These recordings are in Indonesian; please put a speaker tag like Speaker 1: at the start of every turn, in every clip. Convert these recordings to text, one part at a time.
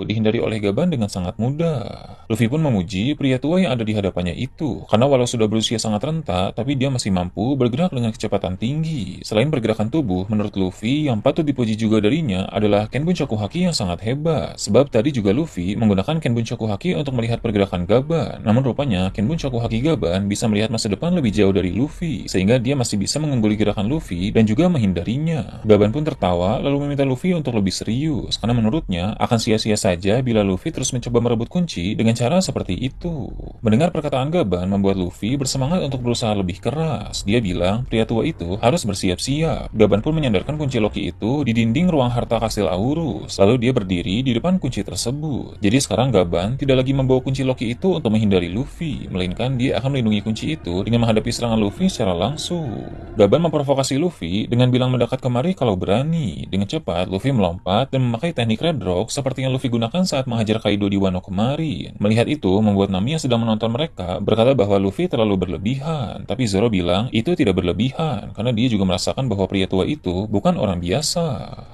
Speaker 1: dihindari oleh Gaban dengan sangat mudah. Luffy pun memuji pria tua yang ada di hadapannya itu, karena walau sudah berusia sangat renta, tapi dia masih mampu bergerak dengan kecepatan tinggi. Selain pergerakan tubuh, menurut Luffy, yang patut dipuji juga darinya adalah Kenbun Shakuhaki yang sangat hebat. Sebab tadi juga Luffy menggunakan Kenbun Shakuhaki untuk melihat pergerakan Gaban. Namun rupanya, Kenbun Shakuhaki Gaban bisa melihat masa depan lebih jauh dari Luffy, sehingga dia masih bisa mengungguli gerakan Luffy dan juga menghindarinya. Gaban pun tertawa lalu meminta Luffy untuk lebih serius, karena menurutnya akan sia-sia saja bila Luffy terus mencoba merebut kunci dengan cara seperti itu. Mendengar perkataan Gaban membuat Luffy bersemangat untuk berusaha lebih keras. Dia bilang pria tua itu harus bersiap-siap. Gaban pun menyandarkan kunci Loki itu di dinding ruang harta kastil Aurus. Lalu dia berdiri di depan kunci tersebut. Jadi sekarang Gaban tidak lagi membawa kunci Loki itu untuk menghindari Luffy, melainkan dia akan melindungi kunci itu dengan menghadapi serangan Luffy secara langsung. Gaban memprovokasi Luffy dengan bilang mendekat kemari kalau berani. Dengan cepat, Luffy melompat dan memakai teknik Red Rock seperti yang Luffy gunakan saat menghajar Kaido di Wano kemarin. Melihat itu, membuat Nami yang sedang menonton mereka berkata bahwa Luffy terlalu berlebihan. Tapi Zoro bilang itu tidak berlebihan, karena dia juga merasakan bahwa pria tua itu bukan orang biasa.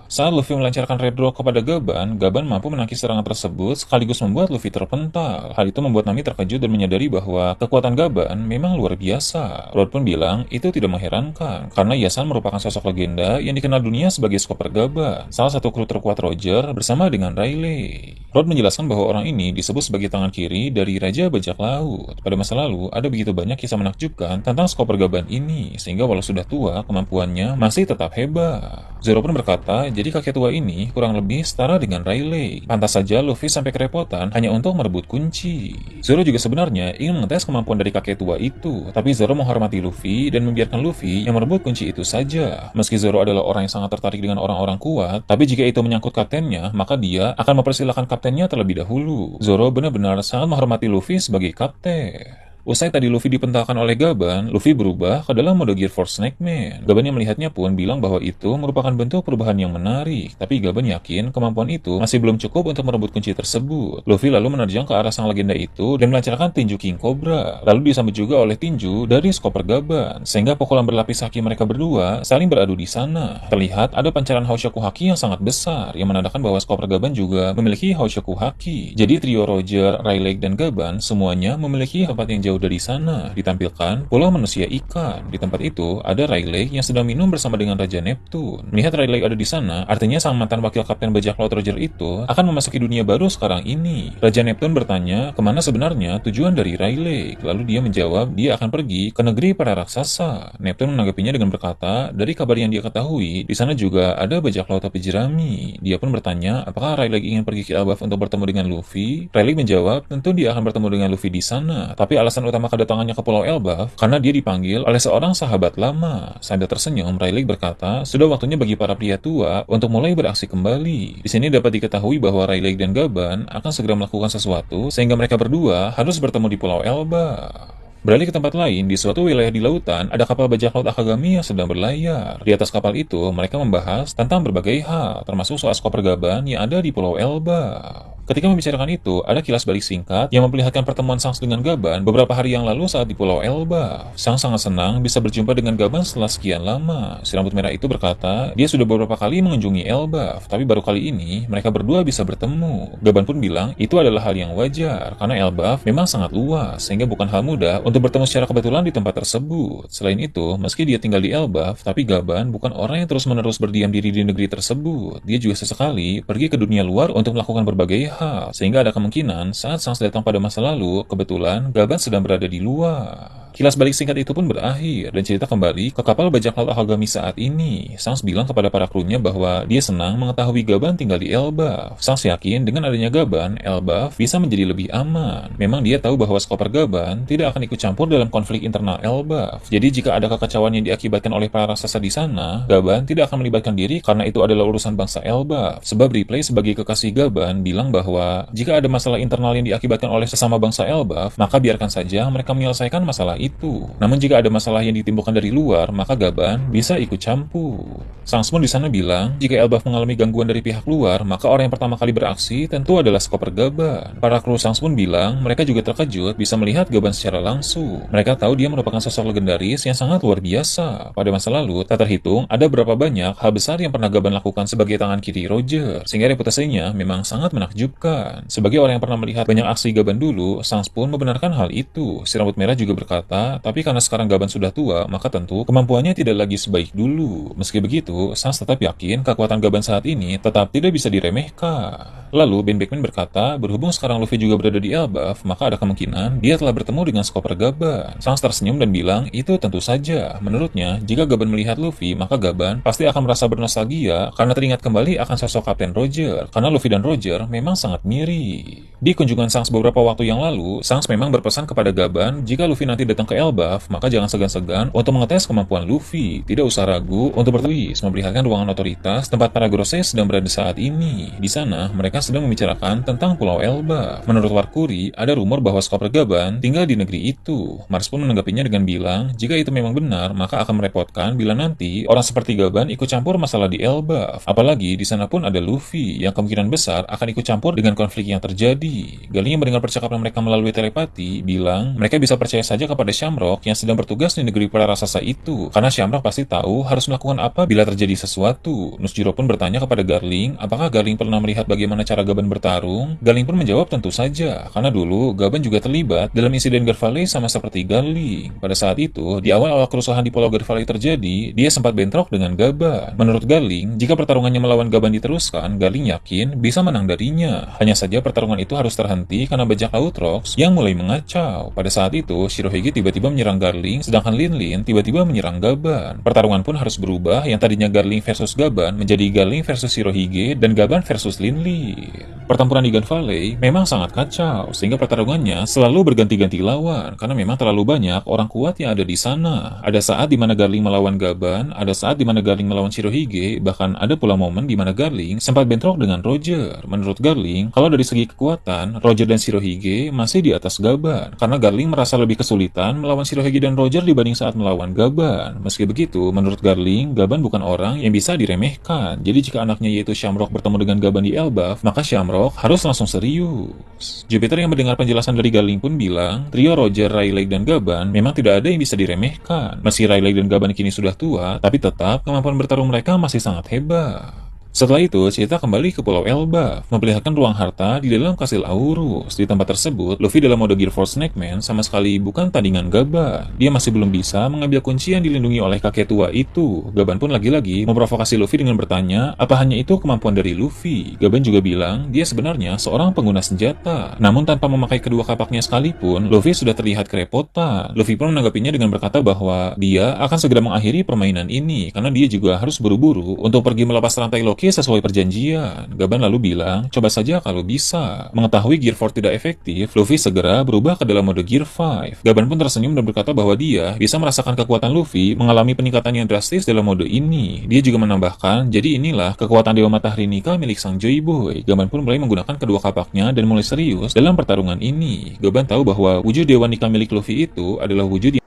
Speaker 1: Saat Luffy melancarkan Red Rock kepada Gaban, Gaban mampu menangkis serangan tersebut sekaligus membuat Luffy terpental. Hal itu membuat Nami terkejut dan menyadari bahwa kekuatan Gaban memang luar biasa. Rod pun bilang itu tidak mengherankan, karena Yasan merupakan sosok legenda yang dikenal dunia sebagai Skopper Gaban, salah satu kru terkuat Roger bersama dengan Rayleigh. Rod menjelaskan bahwa orang ini disebut sebagai tangan kiri dari Raja Bajak Laut. Pada masa lalu, ada begitu banyak kisah menakjubkan tentang Skopper Gaban ini, sehingga walau sudah tua, kemampuannya masih tetap hebat. Zoro pun berkata, jadi kakek tua ini kurang lebih setara dengan Rayleigh. Pantas saja Luffy sampai kerepotan hanya untuk merebut kunci. Zoro juga sebenarnya ingin mengetes kemampuan dari kakek tua itu, tapi Zoro menghormati Luffy dan membiarkan Luffy yang merebut kunci itu saja. Meski Zoro adalah orang yang sangat tertarik dengan orang-orang kuat, tapi jika itu menyangkut kaptennya, maka dia akan mempersilahkan kaptennya terlebih dahulu. Zoro benar-benar sangat menghormati Luffy sebagai kapten. Usai tadi Luffy dipentalkan oleh Gaban, Luffy berubah ke dalam mode Gear Force Snakeman. Gaban yang melihatnya pun bilang bahwa itu merupakan bentuk perubahan yang menarik, tapi Gaban yakin kemampuan itu masih belum cukup untuk merebut kunci tersebut. Luffy lalu menerjang ke arah sang legenda itu dan melancarkan tinju King Cobra, lalu disambut juga oleh tinju dari Skopper Gaban, sehingga pukulan berlapis haki mereka berdua saling beradu di sana. Terlihat ada pancaran Hoshoku Haki yang sangat besar, yang menandakan bahwa Skopper Gaban juga memiliki Hoshoku Haki. Jadi trio Roger, Rayleigh, dan Gaban semuanya memiliki tempat yang jauh dari sana. Ditampilkan pulau manusia ikan. Di tempat itu ada Rayleigh yang sedang minum bersama dengan Raja Neptune. Melihat Rayleigh ada di sana, artinya sang mantan wakil kapten bajak laut Roger itu akan memasuki dunia baru sekarang ini. Raja Neptune bertanya kemana sebenarnya tujuan dari Rayleigh. Lalu dia menjawab dia akan pergi ke negeri para raksasa. Neptune menanggapinya dengan berkata, dari kabar yang dia ketahui, di sana juga ada bajak laut api jerami. Dia pun bertanya apakah Rayleigh ingin pergi ke Elbaf untuk bertemu dengan Luffy. Rayleigh menjawab tentu dia akan bertemu dengan Luffy di sana, tapi alasan utama kedatangannya ke Pulau Elbaf karena dia dipanggil oleh seorang sahabat lama. Sambil tersenyum, Rayleigh berkata, sudah waktunya bagi para pria tua untuk mulai beraksi kembali. Di sini dapat diketahui bahwa Rayleigh dan Gaban akan segera melakukan sesuatu sehingga mereka berdua harus bertemu di Pulau Elbaf. Beralih ke tempat lain, di suatu wilayah di lautan, ada kapal bajak laut Akagami yang sedang berlayar. Di atas kapal itu, mereka membahas tentang berbagai hal, termasuk soal Skopper Gaban yang ada di Pulau Elbaf. Ketika membicarakan itu, ada kilas balik singkat yang memperlihatkan pertemuan Shanks dengan Gaban beberapa hari yang lalu saat di Pulau Elbaf. Shanks sangat senang bisa berjumpa dengan Gaban setelah sekian lama. Si rambut merah itu berkata, dia sudah beberapa kali mengunjungi Elbaf, tapi baru kali ini mereka berdua bisa bertemu. Gaban pun bilang, itu adalah hal yang wajar, karena Elbaf memang sangat luas, sehingga bukan hal mudah untuk bertemu secara kebetulan di tempat tersebut. Selain itu, meski dia tinggal di Elbaf, tapi Gaban bukan orang yang terus-menerus berdiam diri di negeri tersebut. Dia juga sesekali pergi ke dunia luar untuk melakukan berbagai hal, sehingga ada kemungkinan saat Shanks datang pada masa lalu, kebetulan Gaban sedang berada di luar. Kilas balik singkat itu pun berakhir, dan cerita kembali ke kapal bajak laut Akagami saat ini. Shanks bilang kepada para krunya bahwa dia senang mengetahui Gaban tinggal di Elbaf. Shanks yakin dengan adanya Gaban, Elbaf bisa menjadi lebih aman. Memang dia tahu bahwa Skopper Gaban tidak akan ikut campur dalam konflik internal Elbaf. Jadi jika ada kekacauan yang diakibatkan oleh para raksasa di sana, Gaban tidak akan melibatkan diri karena itu adalah urusan bangsa Elbaf. Sebab Replay sebagai kekasih Gaban bilang bahwa jika ada masalah internal yang diakibatkan oleh sesama bangsa Elbaf, maka biarkan saja mereka menyelesaikan masalah itu. Namun jika ada masalah yang ditimbulkan dari luar, maka Gaban bisa ikut campur. Sang Spoon di sana bilang, jika Elbaf mengalami gangguan dari pihak luar, maka orang yang pertama kali beraksi tentu adalah Skopper Gaban. Para kru Sang Spoon bilang, mereka juga terkejut bisa melihat Gaban secara langsung. Mereka tahu dia merupakan sosok legendaris yang sangat luar biasa. Pada masa lalu, tak terhitung ada berapa banyak hal besar yang pernah Gaban lakukan sebagai tangan kiri Roger, sehingga reputasinya memang sangat menakjubkan. Sebagai orang yang pernah melihat banyak aksi Gaban dulu, Sang Spoon membenarkan hal itu. Si rambut merah juga berkata, tapi karena sekarang Gaban sudah tua, maka tentu kemampuannya tidak lagi sebaik dulu. Meski begitu, Sans tetap yakin kekuatan Gaban saat ini tetap tidak bisa diremehkan. Lalu Ben Beckman berkata, berhubung sekarang Luffy juga berada di Elbaf, maka ada kemungkinan dia telah bertemu dengan Skopper Gaban. Sans tersenyum dan bilang, itu tentu saja. Menurutnya, jika Gaban melihat Luffy, maka Gaban pasti akan merasa bernostalgia karena teringat kembali akan sosok Kapten Roger, karena Luffy dan Roger memang sangat mirip. Di kunjungan Sans beberapa waktu yang lalu, Sans memang berpesan kepada Gaban, jika Luffy nanti datang ke Elbaf, maka jangan segan-segan untuk mengetes kemampuan Luffy. Tidak usah ragu untuk bertulis, memperlihatkan ruangan otoritas tempat para Gorosei sedang berada saat ini. Di sana, mereka sedang membicarakan tentang Pulau Elbaf. Menurut Warkuri, ada rumor bahwa Skopper Gaban tinggal di negeri itu. Mars pun menanggapinya dengan bilang, jika itu memang benar, maka akan merepotkan bila nanti orang seperti Gaban ikut campur masalah di Elbaf. Apalagi di sana pun ada Luffy, yang kemungkinan besar akan ikut campur dengan konflik yang terjadi. Galing yang mendengar percakapan mereka melalui telepati, bilang mereka bisa percaya saja kepada Shamrock yang sedang bertugas di negeri para raksasa itu, karena Shamrock pasti tahu harus melakukan apa bila terjadi sesuatu. Nusjiro pun bertanya kepada Garling, apakah Garling pernah melihat bagaimana cara Gaban bertarung? Garling pun menjawab tentu saja, karena dulu Gaban juga terlibat dalam insiden Gear Valley sama seperti Garling. Pada saat itu, di awal-awal kerusuhan di Pulau Gear Valley terjadi, dia sempat bentrok dengan Gaban. Menurut Garling, jika pertarungannya melawan Gaban diteruskan, Garling yakin bisa menang darinya. Hanya saja pertarungan itu harus terhenti karena bajak laut Rocks yang mulai mengacau. Pada saat itu, Shirohige tiba-tiba menyerang Garling, sedangkan Lin Lin tiba-tiba menyerang Gaban. Pertarungan pun harus berubah, yang tadinya Garling versus Gaban menjadi Garling versus Shirohige dan Gaban versus Lin Lin. Pertempuran di Gun Valley memang sangat kacau, sehingga pertarungannya selalu berganti-ganti lawan, karena memang terlalu banyak orang kuat yang ada di sana. Ada saat di mana Garling melawan Gaban, ada saat di mana Garling melawan Shirohige, bahkan ada pula momen di mana Garling sempat bentrok dengan Roger. Menurut Garling, kalau dari segi kekuatan, Roger dan Shirohige masih di atas Gaban, karena Garling merasa lebih kesulitan melawan Shirohige dan Roger dibanding saat melawan Gaban. Meski begitu, menurut Garling, Gaban bukan orang yang bisa diremehkan. Jadi jika anaknya yaitu Shamrock bertemu dengan Gaban di Elbaf, maka Shamrock harus langsung serius. Jupiter yang mendengar penjelasan dari Garling pun bilang, trio Roger, Rayleigh, dan Gaban memang tidak ada yang bisa diremehkan. Meski Rayleigh dan Gaban kini sudah tua, tapi tetap kemampuan bertarung mereka masih sangat hebat. Setelah itu, cerita kembali ke Pulau Elbaf, memperlihatkan ruang harta di dalam kastil Aurus. Di tempat tersebut, Luffy dalam mode Gear Force Snakeman sama sekali bukan tandingan Gaban. Dia masih belum bisa mengambil kunci yang dilindungi oleh kakek tua itu. Gaban pun lagi-lagi memprovokasi Luffy dengan bertanya, apa hanya itu kemampuan dari Luffy? Gaban juga bilang, dia sebenarnya seorang pengguna senjata. Namun tanpa memakai kedua kapaknya sekalipun, Luffy sudah terlihat kerepotan. Luffy pun menanggapinya dengan berkata bahwa dia akan segera mengakhiri permainan ini, karena dia juga harus buru-buru untuk pergi melepas rantai Loki sesuai perjanjian. Gaban lalu bilang, coba saja kalau bisa. Mengetahui Gear 4 tidak efektif, Luffy segera berubah ke dalam mode Gear 5. Gaban pun tersenyum dan berkata bahwa dia bisa merasakan kekuatan Luffy mengalami peningkatan yang drastis dalam mode ini. Dia juga menambahkan, jadi inilah kekuatan Dewa Matahari Nika milik sang Joy Boy. Gaban pun mulai menggunakan kedua kapaknya dan mulai serius dalam pertarungan ini. Gaban tahu bahwa wujud Dewa Nika milik Luffy itu adalah wujud